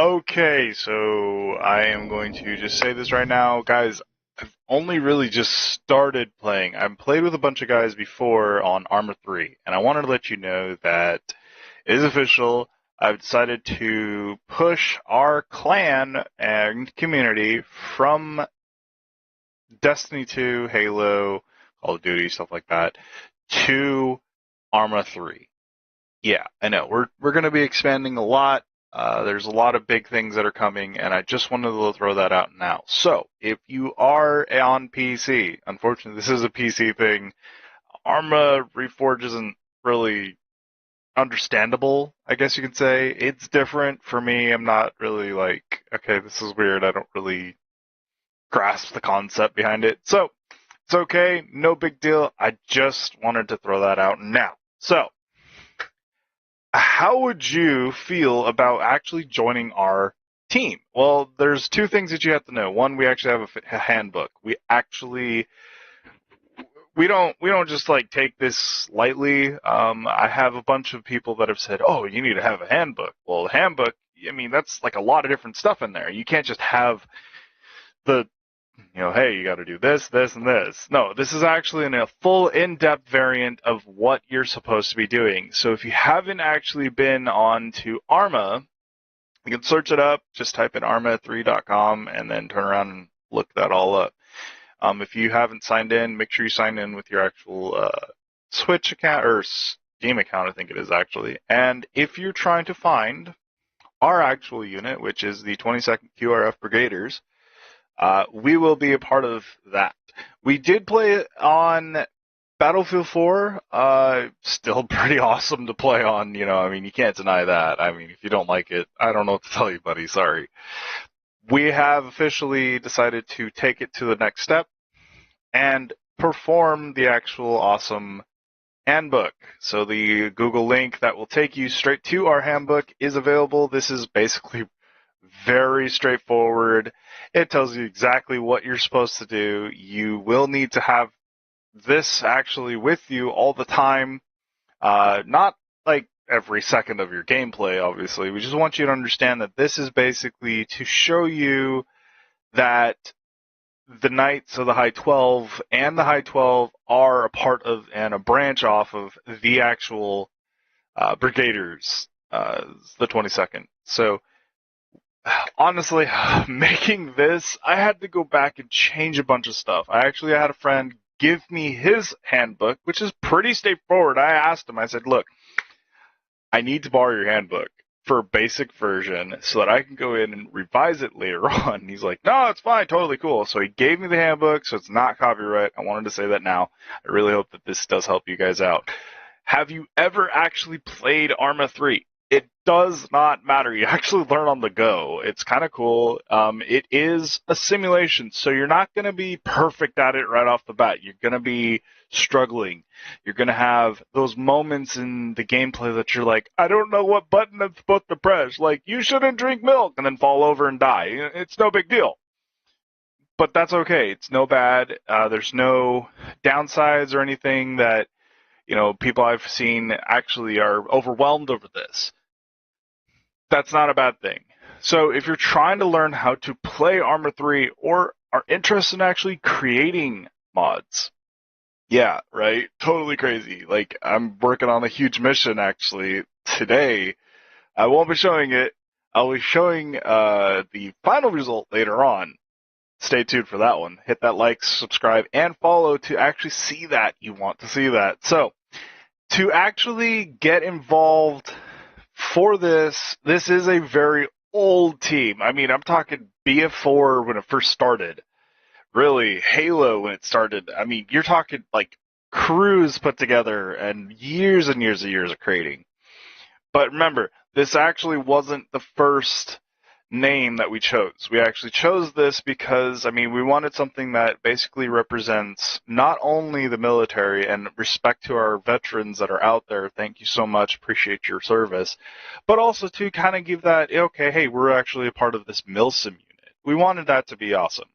Okay, so I am going to just say this right now, guys. I've only really just started playing. I've played with a bunch of guys before on Arma 3, and I wanted to let you know that it is official. I've decided to push our clan and community from Destiny 2, Halo, Call of Duty, stuff like that, to Arma 3. Yeah, I know. We're going to be expanding a lot. There's a lot of big things that are coming, and I just wanted to throw that out now. So, if you are on PC, unfortunately, this is a PC thing. Arma Reforged isn't really understandable, I guess you could say. It's different for me. I'm not really like, okay, this is weird. I don't really grasp the concept behind it. So, it's okay. No big deal. I just wanted to throw that out now. So, how would you feel about actually joining our team? Well, there's two things that you have to know. One, we actually have a handbook. We don't just like take this lightly. I have a bunch of people that have said, "Oh, you need to have a handbook." Well, the handbook, I mean, that's like a lot of different stuff in there. You can't just have the hey, you got to do this, this, and this. No, this is actually a full in-depth variant of what you're supposed to be doing. So if you haven't actually been on to Arma, you can search it up. Just type in arma3.com and then turn around and look that all up. If you haven't signed in, make sure you sign in with your actual Switch account or Steam account, I think it is actually. And if you're trying to find our actual unit, which is the 22nd QRF Brigaders, we will be a part of that. We did play it on Battlefield 4. Still pretty awesome to play on, I mean, you can't deny that. I mean, if you don't like it, I don't know what to tell you, buddy. Sorry. We have officially decided to take it to the next step and perform the actual awesome handbook. So the Google link that will take you straight to our handbook is available. This is basically very straightforward. It tells you exactly what you're supposed to do. You will need to have this actually with you all the time. Not like every second of your gameplay, obviously. We just want you to understand that this is basically to show you that the Knights of the High 12 and the High 12 are a part of and a branch off of the actual Brigaders, the 22nd. So, honestly, making this, I had to go back and change a bunch of stuff. I actually had a friend give me his handbook, which is pretty straightforward. I asked him, I said, look, I need to borrow your handbook for a basic version so that I can go in and revise it later on. And he's like, no, it's fine, totally cool. So he gave me the handbook, so it's not copyright. I wanted to say that now. I really hope that this does help you guys out. Have you ever actually played Arma 3? It does not matter. You actually learn on the go. It's kind of cool. It is a simulation, so you're not going to be perfect at it right off the bat. You're going to be struggling. You're going to have those moments in the gameplay that you're like, I don't know what button I'm supposed to press. Like, you shouldn't drink milk, and then fall over and die. It's no big deal. But that's okay. It's no bad. There's no downsides or anything that people I've seen actually are overwhelmed over this. That's not a bad thing. So if you're trying to learn how to play Arma 3 or are interested in actually creating mods, yeah, right? Totally crazy. Like, I'm working on a huge mission actually today. I won't be showing it. I'll be showing the final result later on. Stay tuned for that one. Hit that like, subscribe, and follow to actually see that. You want to see that. So, to actually get involved for this is a very old team. I mean, I'm talking BF4 when it first started. Really, Halo when it started. I mean, you're talking like crews put together and years and years of creating. But remember, this actually wasn't the first name that we chose. We actually chose this because, I mean, we wanted something that basically represents not only the military and respect to our veterans that are out there. Thank you so much. Appreciate your service. But also to kind of give that, okay, hey, we're actually a part of this MILSIM unit. We wanted that to be awesome.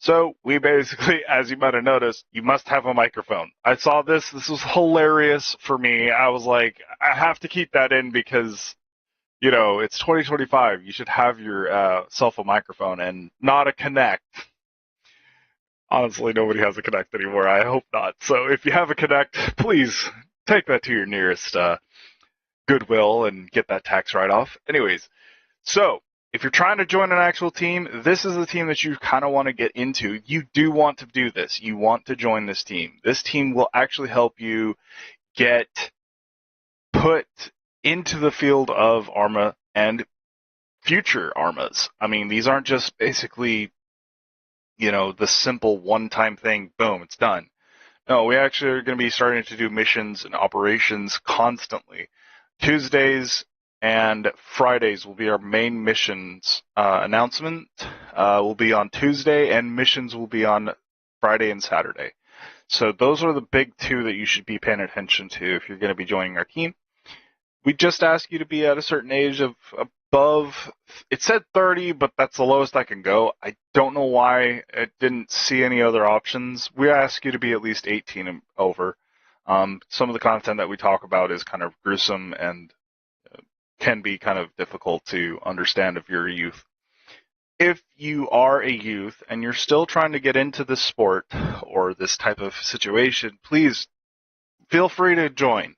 So we basically, as you might have noticed, you must have a microphone. I saw this. This was hilarious for me. I was like, I have to keep that in because It's 2025. You should have your cell phone microphone and not a Connect. Honestly, nobody has a Connect anymore. I hope not. So if you have a Connect, please take that to your nearest Goodwill and get that tax write-off. Anyways, so if you're trying to join an actual team, this is the team that you kind of want to get into. You do want to do this. You want to join this team. This team will actually help you get put into the field of Arma and future Armas. I mean, these aren't just basically, the simple one-time thing, boom, it's done. No, we actually are going to be starting to do missions and operations constantly. Tuesdays and Fridays will be our main missions announcement. Will be on Tuesday, and missions will be on Friday and Saturday. So those are the big two that you should be paying attention to if you're going to be joining our team. We just ask you to be at a certain age of above, it said 30, but that's the lowest I can go. I don't know why it didn't see any other options. We ask you to be at least 18 and over. Some of the content that we talk about is kind of gruesome and can be kind of difficult to understand if you're a youth. If you are a youth and you're still trying to get into this sport or this type of situation, please feel free to join.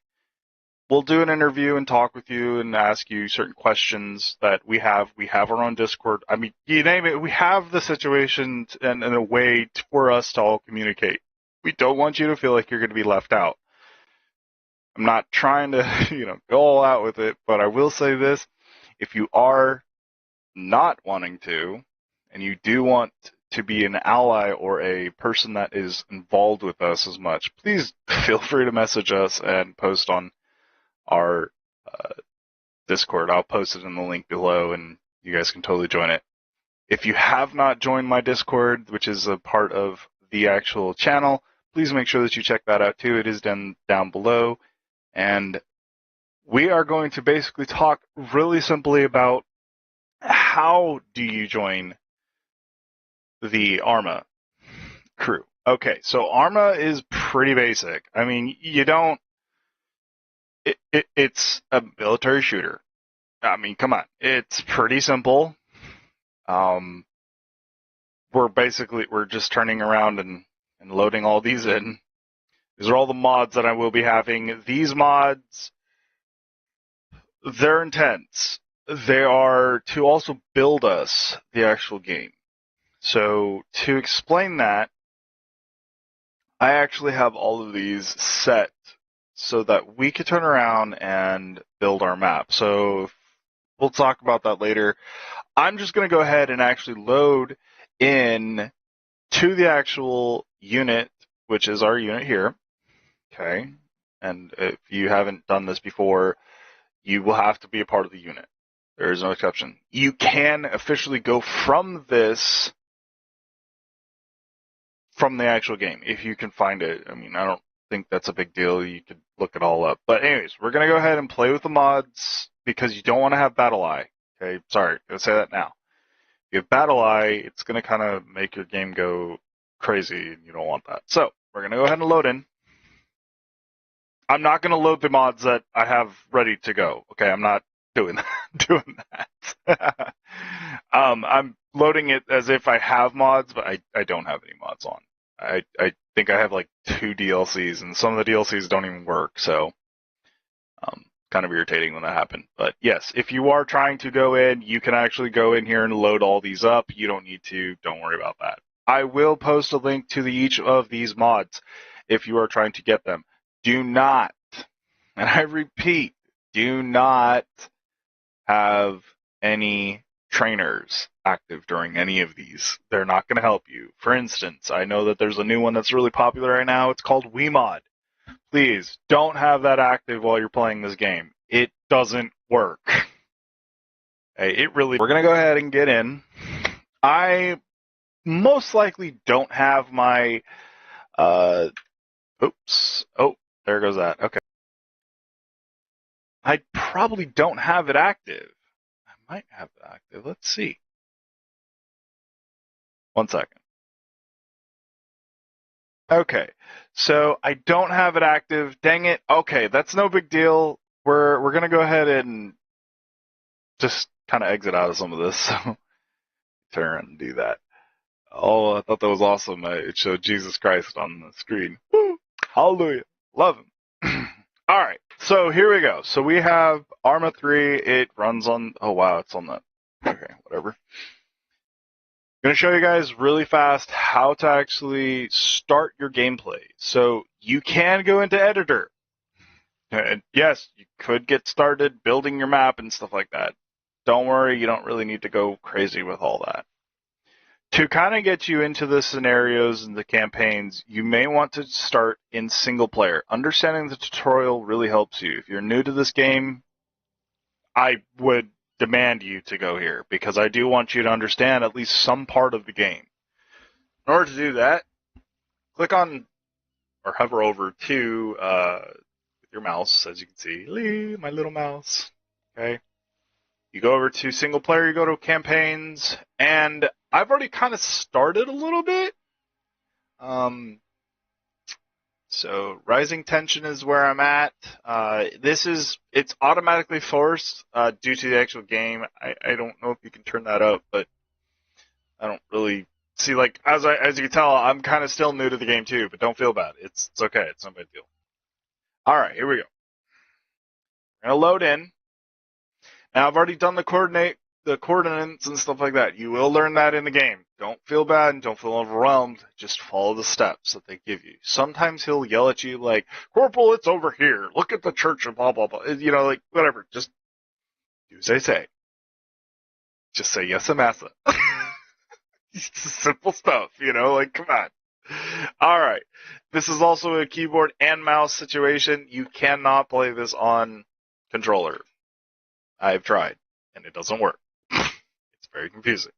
We'll do an interview and talk with you and ask you certain questions that we have. We have our own Discord. I mean, you name it. We have the situation and a way for us to all communicate. We don't want you to feel like you're going to be left out. I'm not trying to, go all out with it, but I will say this. If you are not wanting to, and you do want to be an ally or a person that is involved with us as much, please feel free to message us and post on our Discord. I'll post it in the link below, and you guys can totally join it. If you have not joined my Discord, which is a part of the actual channel, please make sure that you check that out too. It is down below. And we are going to basically talk really simply about how do you join the Arma crew. Okay, so Arma is pretty basic. I mean, it's a military shooter. I mean, come on. It's pretty simple. We're just turning around and loading all these in. These are all the mods that I will be having. These mods, they're intense. They are to also build us the actual game. So to explain that, I actually have all of these set so that we could turn around and build our map. So we'll talk about that later. I'm just going to go ahead and actually load in to the actual unit, which is our unit here. Okay. And if you haven't done this before, you will have to be a part of the unit. There is no exception. You can officially go from this, from the actual game, if you can find it. I mean, I don't think that's a big deal. You could look it all up. But anyways, we're going to go ahead and play with the mods because you don't want to have Battle Eye. Okay, sorry, I'm going to say that now. If you have Battle Eye, it's going to kind of make your game go crazy, and you don't want that. So we're going to go ahead and load in. I'm not going to load the mods that I have ready to go. Okay, I'm not doing that. I'm loading it as if I have mods, but I don't have any mods on. I think I have like 2 DLCs, and some of the DLCs don't even work, so kind of irritating when that happened. But yes, if you are trying to go in, you can actually go in here and load all these up. You don't need to. Don't worry about that. I will post a link to each of these mods if you are trying to get them. Do not, and I repeat, do not have any trainers active during any of these. They're not going to help you. For instance, I know that there's a new one that's really popular right now. It's called WeMod. Please don't have that active while you're playing this game. It doesn't work. We're going to go ahead and get in. I most likely don't have my, oops. Oh, there goes that. Okay. I probably don't have it active. I might have it active. Let's see. 1 second. Okay, so I don't have it active. Dang it. Okay, that's no big deal. We're gonna go ahead and just kind of exit out of some of this. So turn around and do that. Oh, I thought that was awesome. It showed Jesus Christ on the screen. Woo! Hallelujah. Love him. All right. So here we go. So we have Arma 3. It runs on, oh wow, it's on that. Okay, whatever. I'm going to show you guys really fast how to actually start your gameplay. So you can go into editor. And yes, you could get started building your map and stuff like that. Don't worry, you don't really need to go crazy with all that. To kind of get you into the scenarios and the campaigns, you may want to start in single player. Understanding the tutorial really helps you. If you're new to this game, I would demand you to go here because I do want you to understand at least some part of the game. In order to do that, click on or hover over to with your mouse, as you can see, my little mouse. Okay. You go over to single player, you go to campaigns, and I've already kind of started a little bit. So rising tension is where I'm at. It's automatically forced due to the actual game. I don't know if you can turn that up, but I don't really see, like, as you can tell, I'm kind of still new to the game too, but don't feel bad. It's okay. It's no big deal. All right, here we go. We're gonna load in. Now I've already done the coordinates and stuff like that. You will learn that in the game. Don't feel bad and don't feel overwhelmed. Just follow the steps that they give you. Sometimes he'll yell at you like, Corporal, it's over here. Look at the church and blah, blah, blah. You know, like, whatever. Just do as I say. Just say yes and massa. Simple stuff, you know, like, come on. All right. This is also a keyboard and mouse situation. You cannot play this on controller. I've tried, and it doesn't work. It's very confusing.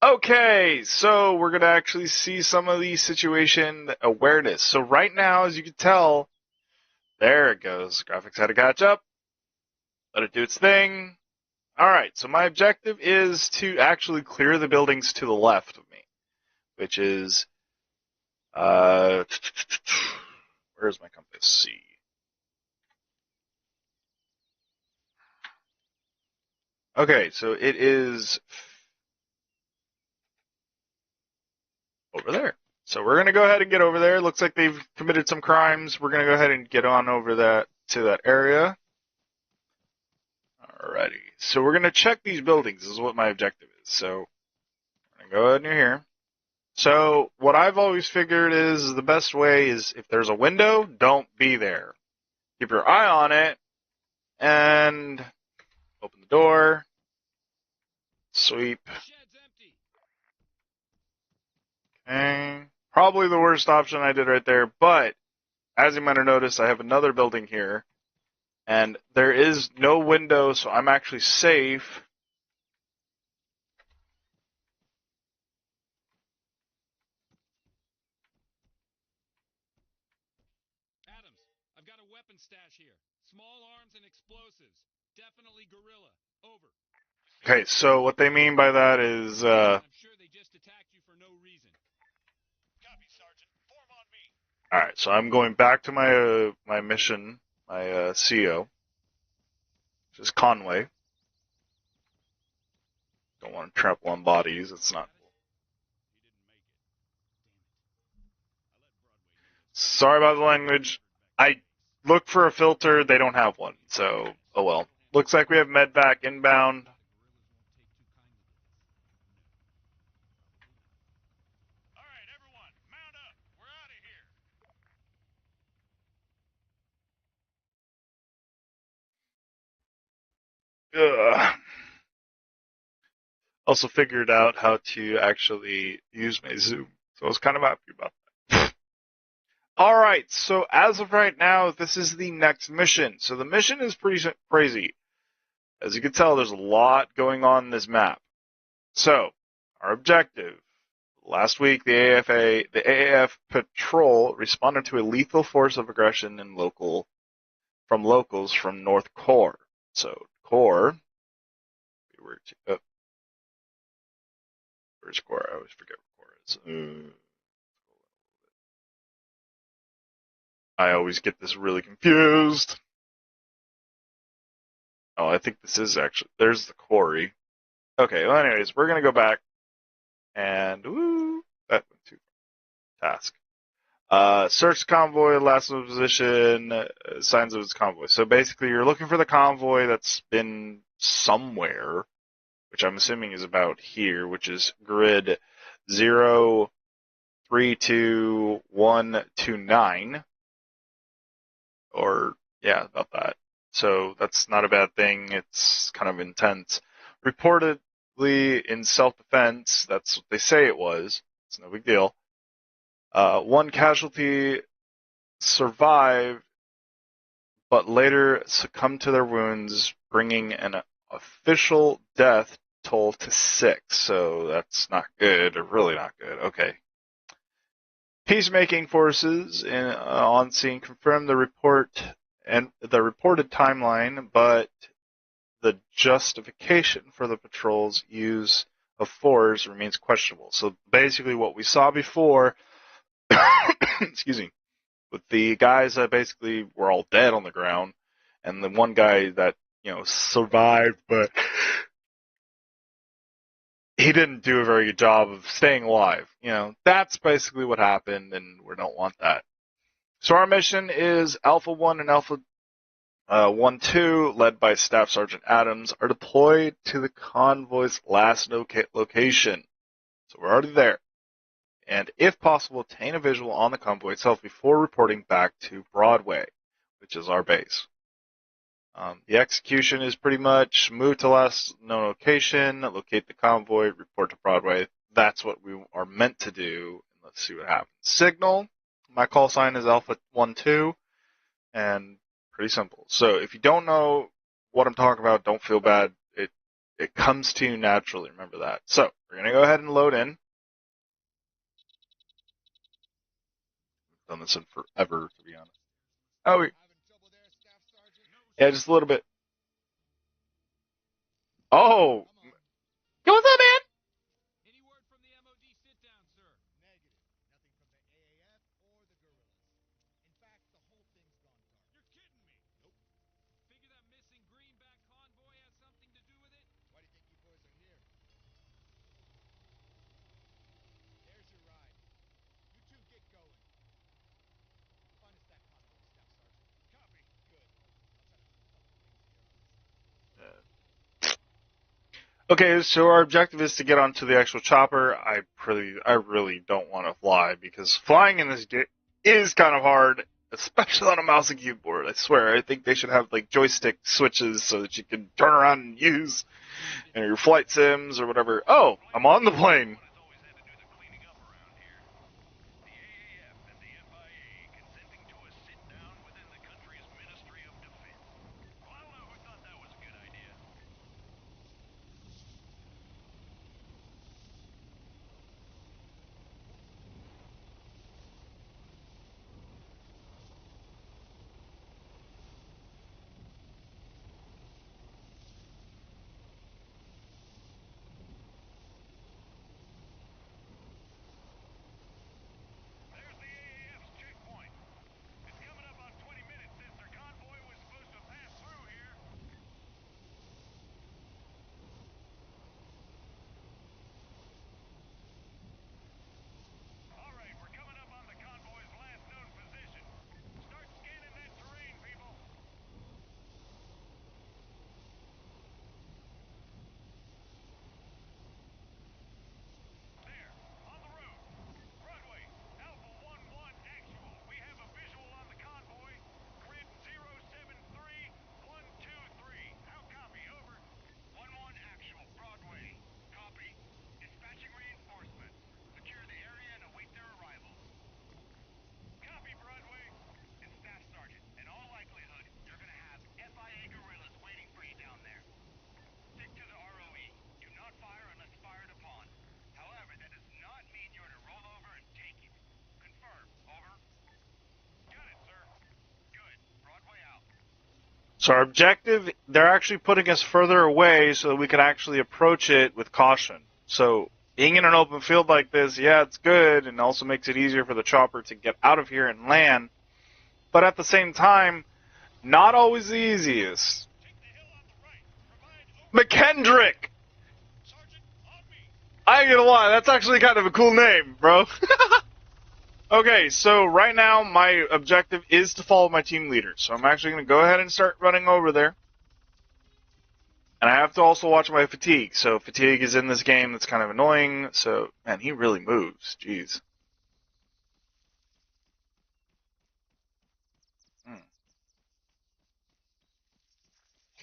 Okay, so we're going to actually see some of the situation awareness. So right now, as you can tell, there it goes. Graphics had to catch up. Let it do its thing. All right, so my objective is to actually clear the buildings to the left of me, which is, where's my compass? C. Okay, so it is over there. So we're going to go ahead and get over there. Looks like they've committed some crimes. We're going to go ahead and get on over to that area. Alrighty. So we're going to check these buildings. This is what my objective is. So I'm going to go ahead and here. So what I've always figured is the best way is if there's a window, don't be there. Keep your eye on it and open the door. Sweep. Okay. Probably the worst option I did right there, but as you might have noticed, I have another building here, and there is no window, so I'm actually safe. Adams, I've got a weapon stash here. Small arms and explosives. Definitely guerrilla. Over. Okay, so what they mean by that is, I'm sure they just attacked you for no reason. Copy, Sergeant. Form on me. Alright, so I'm going back to my my mission, my CO, which is Conway. Don't want to trample on bodies, it's not cool. Sorry about the language. I look for a filter, they don't have one, so, oh well. Looks like we have medvac inbound. Alright, everyone, mount up. We're out of here. Ugh. Also figured out how to actually use my zoom, so I was kind of happy about that. Alright, so as of right now, this is the next mission. So the mission is pretty crazy. As you can tell, there's a lot going on in this map. So, our objective. Last week, the AAF patrol responded to a lethal force of aggression from locals from North Core. So, Core, where's Core? I always forget where Core is. I always get this really confused. Oh, I think this is actually, there's the quarry. Okay, well, anyways, we're gonna go back and, woo, that went too far. Task. Search convoy, last known position, signs of its convoy. So basically, you're looking for the convoy that's been somewhere, which I'm assuming is about here, which is grid 032129, or yeah, about that. So that's not a bad thing. It's kind of intense. Reportedly in self-defense, that's what they say it was. It's no big deal. One casualty survived, but later succumbed to their wounds, bringing an official death toll to 6. So that's not good, or really not good. Okay. Peacemaking forces on scene confirmed the report and the reported timeline, but the justification for the patrol's use of force remains questionable. So basically, what we saw before, excuse me, with the guys that basically were all dead on the ground, and the one guy that survived, but he didn't do a very good job of staying alive. That's basically what happened, and we don't want that. So our mission is Alpha 1 and Alpha 1-2, led by Staff Sergeant Adams, are deployed to the convoy's last location. So we're already there. And if possible, obtain a visual on the convoy itself before reporting back to Broadway, which is our base. The execution is pretty much move to last known location, locate the convoy, report to Broadway. That's what we are meant to do. Let's see what happens. Signal. My call sign is Alpha 1-2, and pretty simple. So if you don't know what I'm talking about, don't feel bad. It comes to you naturally. Remember that. So we're going to go ahead and load in. I've done this in forever, to be honest. Oh, yeah, just a little bit. Oh, yo, what's up, man? Any word from the MOD sit-down, sir? Negative. Nothing from the AAF or the guerrillas. In fact, the whole thing's gone dark. You're kidding me. Nope. Figure that missing greenback convoy has something to do with it? Why do you think you boys are here? There's your ride. You two get going. Find us that convoy, Staff Sergeant. Copy. Good. I'll try to put a couple things together. Okay, so our objective is to get onto the actual chopper. I really don't want to fly, because flying in this game is kind of hard, especially on a mouse and keyboard. I swear, I think they should have like joystick switches so that you can turn around and use your flight sims or whatever. Oh, I'm on the plane. So our objective, they're actually putting us further away so that we can actually approach it with caution. So being in an open field like this, yeah, it's good, and also makes it easier for the chopper to get out of here and land. But at the same time, not always the easiest. Take the hill on the right. McKendrick! Sergeant, on me. I ain't gonna lie, that's actually kind of a cool name, bro. Okay, so right now my objective is to follow my team leader. So I'm actually gonna go ahead and start running over there. And I have to also watch my fatigue. So fatigue is in this game. That's kind of annoying. So, man, he really moves. Jeez.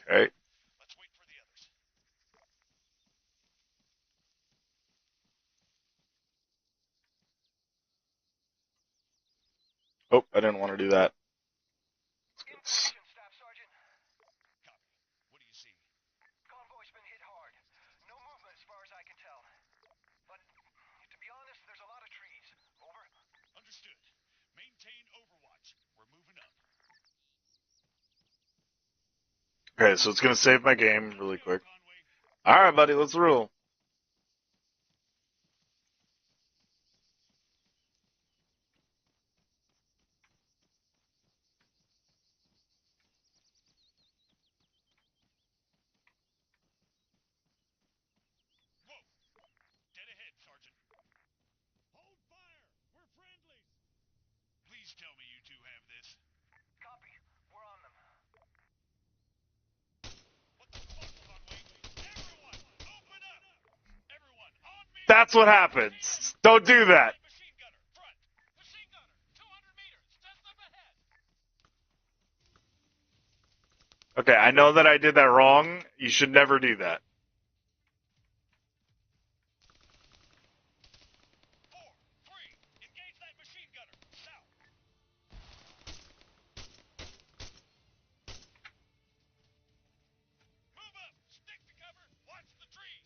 Okay. Let's wait for the others. Oh, I didn't want to do that. Information, Staff Sergeant. Copy. What do you see? Convoy's been hit hard. No movement as far as I can tell. But, to be honest, there's a lot of trees. Over. Understood. Maintain overwatch. We're moving up. Okay, so it's gonna save my game really quick. Conway. All right, buddy, let's roll. Whoa! Dead ahead, Sergeant. Hold fire! We're friendlies! Please tell me you two have this. Copy. We're on them. What the fuck, Conway? Everyone, open up! Everyone, on me! That's what happens. Don't do that. Machine gunner, front! Machine gunner, 200 meters, just up ahead. Okay, I know that I did that wrong. You should never do that. 4, 3, engage that machine gunner, south! Move up! Stick to cover! Watch the trees!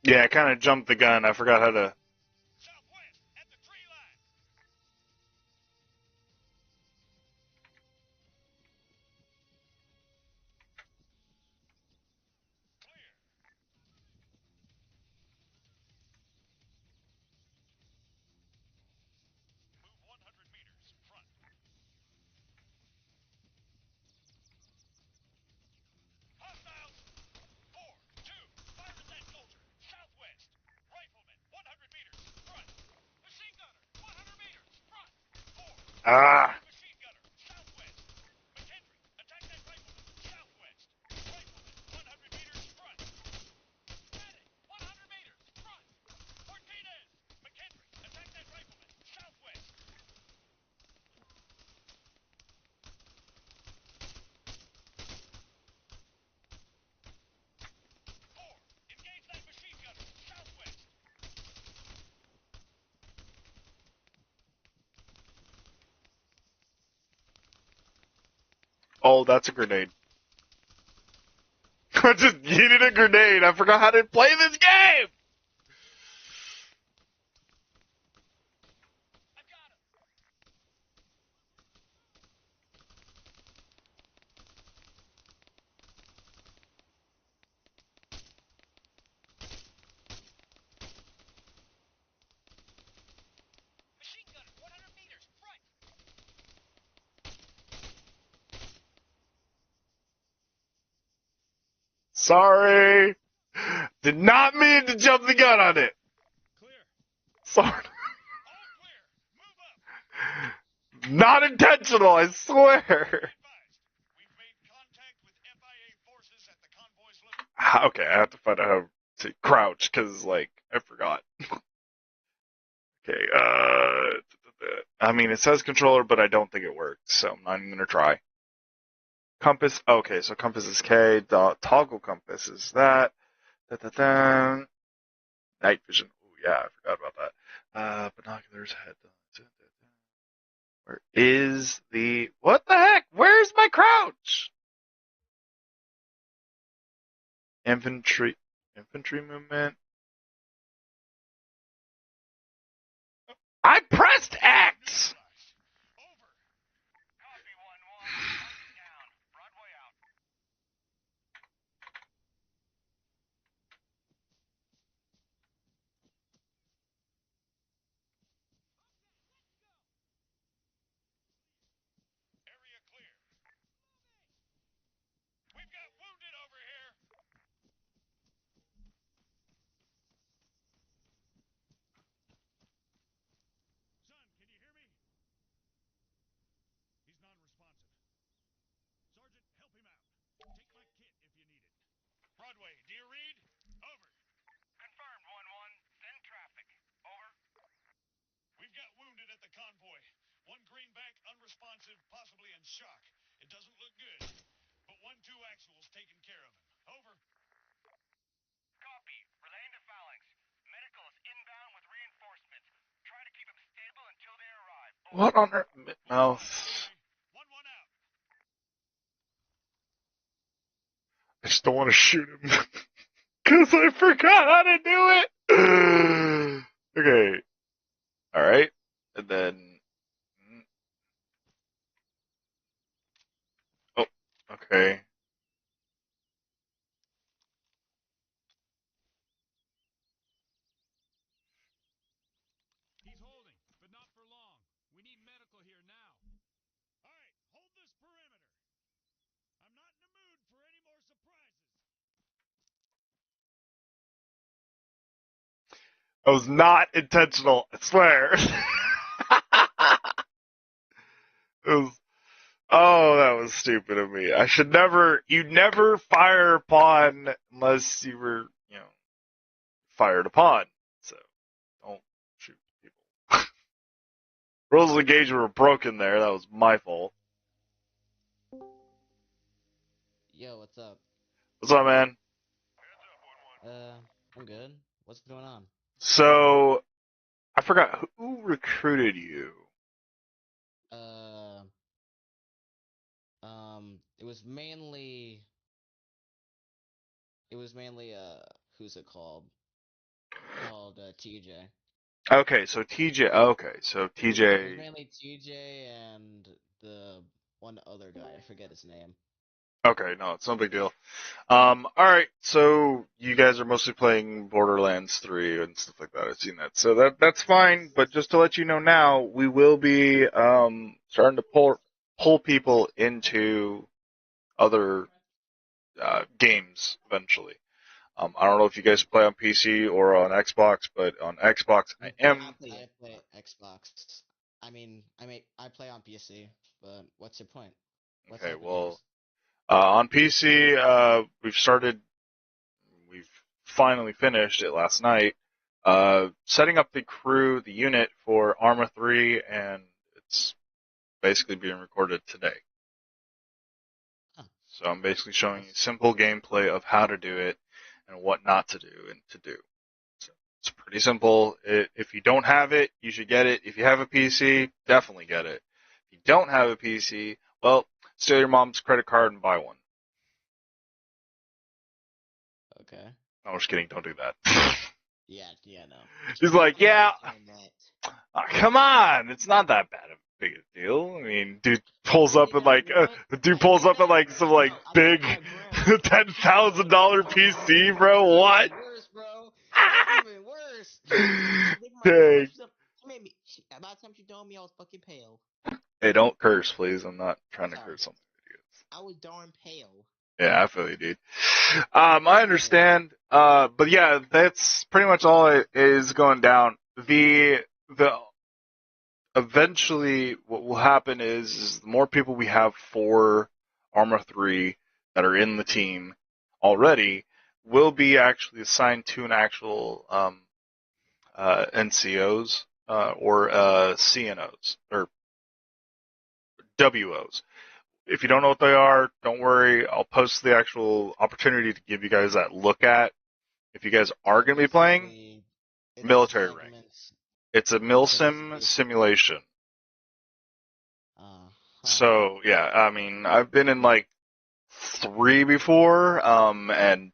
Yeah, I kind of jumped the gun. I forgot how to. Southwest, at the tree line! Clear! Move 100 meters, front! Hostiles! 4, 2, fire at that soldier, southwest! Rifleman, 100 meters, front! Machine gunner, 100 meters, front. 4, Ah. machine gunner, southwest! McKendry, attack that rifleman, southwest! Rifleman, 100 meters, front! Medic, 100 meters, front. Martinez! McKendry, attack that rifleman, southwest! 4, engage that machine gunner, southwest! Oh, that's a grenade. I just yeeted a grenade. I forgot how to play this game. I've got him. Machine gunner, 100 meters, front. Sorry. Did not mean to jump the gun on it. Clear! Sorry. All clear! Move up! Not intentional, I swear. Advised. We've made contact with FIA forces at the convoy's location. Okay, I have to find out how to crouch, because, like, I forgot. Okay, I mean, it says controller, but I don't think it works, so I'm not even gonna try. Compass, okay, so compass is K, toggle compass is that. Night vision, oh yeah, I forgot about that. Binoculars, head. Where is the, what the heck? Where's my crouch? Infantry movement. I pressed X! Over. Copy 1-1. Target down. Broadway out. Broadway. Do you read? Over. Confirmed, 1-1. Send traffic. Over. We've got wounded at the convoy. One greenback, unresponsive, possibly in shock. It doesn't look good. But 1-2 actual's taking care of him. Over. Copy. Relaying to Phalanx. Medical is inbound with reinforcements. Try to keep him stable until they arrive. Over. What on earth? Mouth. Broadway. 1-1 out. I just don't want to shoot him. Because I forgot how to do it. Okay. Alright. And then. Oh, okay. He's holding, but not for long. We need medical here now. All right, hold this perimeter. I'm not in the mood for any more surprises. That was not intentional, I swear. It was, oh, that was stupid of me. I should never, you never fire upon unless you were, fired upon. So, don't shoot people. Rules of engagement were broken there. That was my fault. Yo, what's up? What's up, man? I'm good. What's going on? So, I forgot who recruited you. Uh, it was mainly, who's it called? TJ. Okay, so TJ. Okay, so It was TJ. mainly TJ and the one other guy. I forget his name. Okay, no, it's no big deal. Alright, so you guys are mostly playing Borderlands 3 and stuff like that. I've seen that. So that's fine, but just to let you know now, we will be starting to pull people into other games eventually. I don't know if you guys play on PC or on Xbox, but on Xbox I am. I play Xbox. I play on PC. But what's your point? What's Okay, up, well, Immerse? on PC, we've finally finished it last night, setting up the crew, the unit for Arma 3, and it's basically being recorded today. Huh. So I'm basically showing you simple gameplay of how to do it and what not to do and to do. So it's pretty simple. If you don't have it, you should get it. If you have a PC, definitely get it. If you don't have a PC, well, steal your mom's credit card and buy one. Okay. No, I'm just kidding. Don't do that. Yeah, no. He's like, yeah, Doing that. come on, it's not that bad of a big a deal. I mean, dude pulls up in like the dude pulls up in like some like big $10,000 PC, bro. What? Worse, bro. That's even worse. Dang. By the time she told me I was fucking pale. Hey, don't curse, please. I'm not trying to Sorry. curse on the videos. I was darn pale. Yeah, I feel you, dude. I understand. But yeah, that's pretty much all it is going down. The eventually what will happen is the more people we have for Arma 3 that are in the team already will be actually assigned to an actual NCOs or CNOs or WOs. If you don't know what they are, don't worry. I'll post the actual opportunity to give you guys that look at. If you guys are going to be playing, military rank. It's a milsim simulation. So, yeah, I mean, I've been in like 3 before, and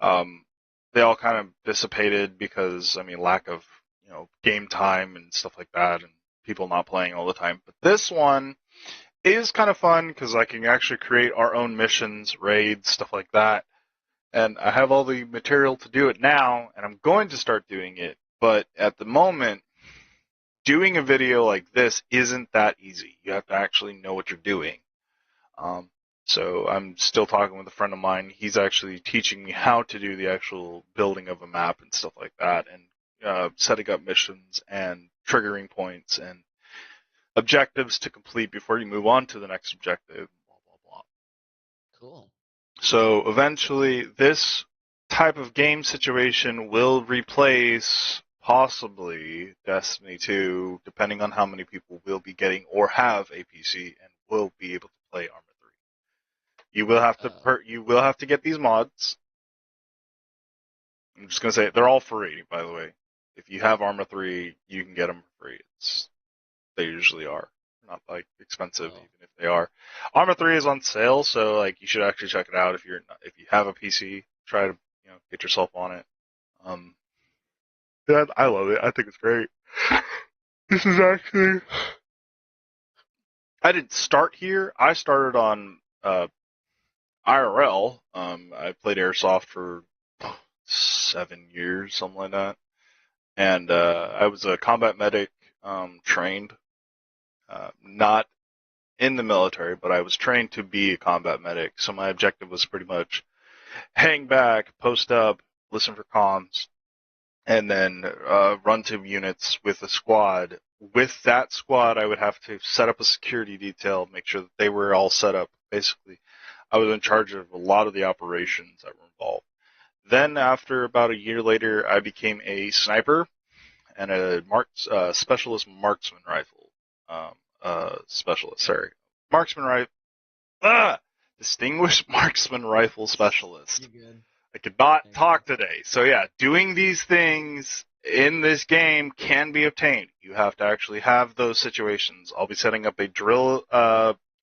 they all kind of dissipated because, I mean, lack of, game time and stuff like that, and people not playing all the time. But this one is kind of fun because I can actually create our own missions, raids, stuff like that. And I have all the material to do it now, and I'm going to start doing it. But at the moment, doing a video like this isn't that easy. You have to actually know what you're doing. So I'm still talking with a friend of mine. He's actually teaching me how to do the actual building of a map and stuff like that, and setting up missions and triggering points and objectives to complete before you move on to the next objective. Blah blah blah. Cool. So eventually, this type of game situation will replace possibly Destiny 2, depending on how many people will be getting or have a PC and will be able to play Arma 3. You will have to get these mods. I'm just gonna say they're all free, by the way. If you have Arma 3, you can get them for free. They usually are. They're not like expensive, even if they are. Arma 3 is on sale, so like you should actually check it out if you have a PC. Try to get yourself on it. Yeah, I love it. I think it's great. This is actually. I didn't start here. I started on IRL. I played Airsoft for 7 years, something like that. And I was a combat medic, trained, not in the military, but I was trained to be a combat medic. So my objective was pretty much hang back, post up, listen for comms, and then run to units with a squad. With that squad, I would have to set up a security detail, make sure that they were all set up. Basically, I was in charge of a lot of the operations that were involved. Then, after about a year later, I became a sniper and a specialist marksman rifle specialist. Sorry, marksman rifle. Distinguished marksman rifle specialist. You good? I could not Thank talk you. today. So yeah, doing these things in this game can be obtained. You have to actually have those situations. I'll be setting up a drill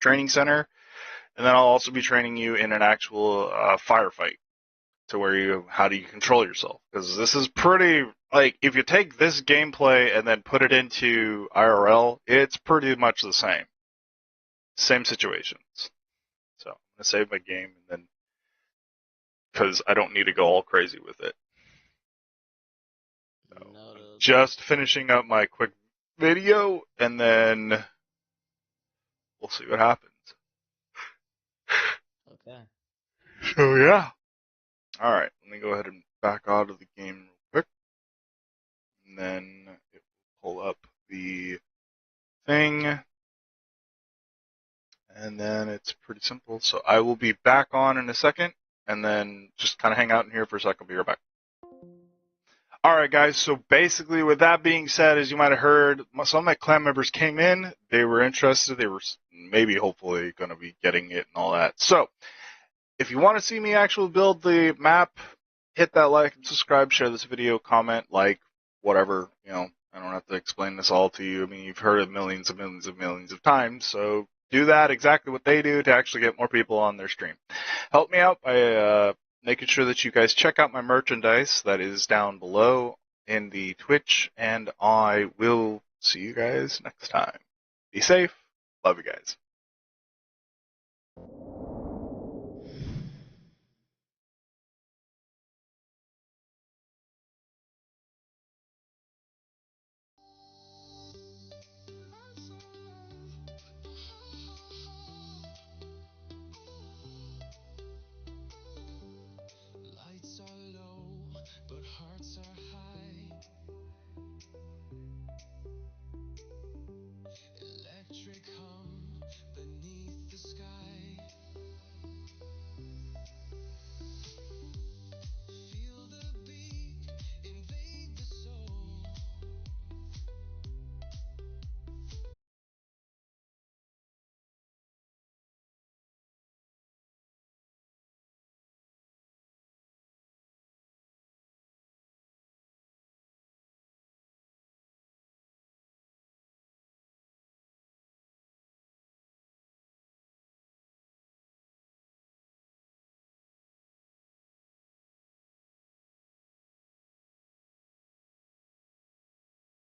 training center, and then I'll also be training you in an actual firefight to where how do you control yourself? Because this is pretty, like, if you take this gameplay and then put it into IRL, it's pretty much the same. Same situations. So I'm going to save my game and then, because I don't need to go all crazy with it. So I'm Noted. just finishing up my quick video, and then we'll see what happens. Okay. So yeah. All right, let me go ahead and back out of the game real quick, and then it will pull up the thing, and then it's pretty simple. So I will be back on in a second, and then just kind of hang out in here for a second. I'll be right back. All right, guys. So basically, with that being said, as you might have heard, some of my clan members came in. They were interested. They were maybe, hopefully, going to be getting it and all that. So if you want to see me actually build the map, hit that like and subscribe, share this video, comment, like, whatever. I don't have to explain this all to you. I mean, you've heard it millions and millions and millions of times. So do that exactly what they do to actually get more people on their stream. Help me out by making sure that you guys check out my merchandise that is down below in the Twitch, and I will see you guys next time. Be safe. Love you guys.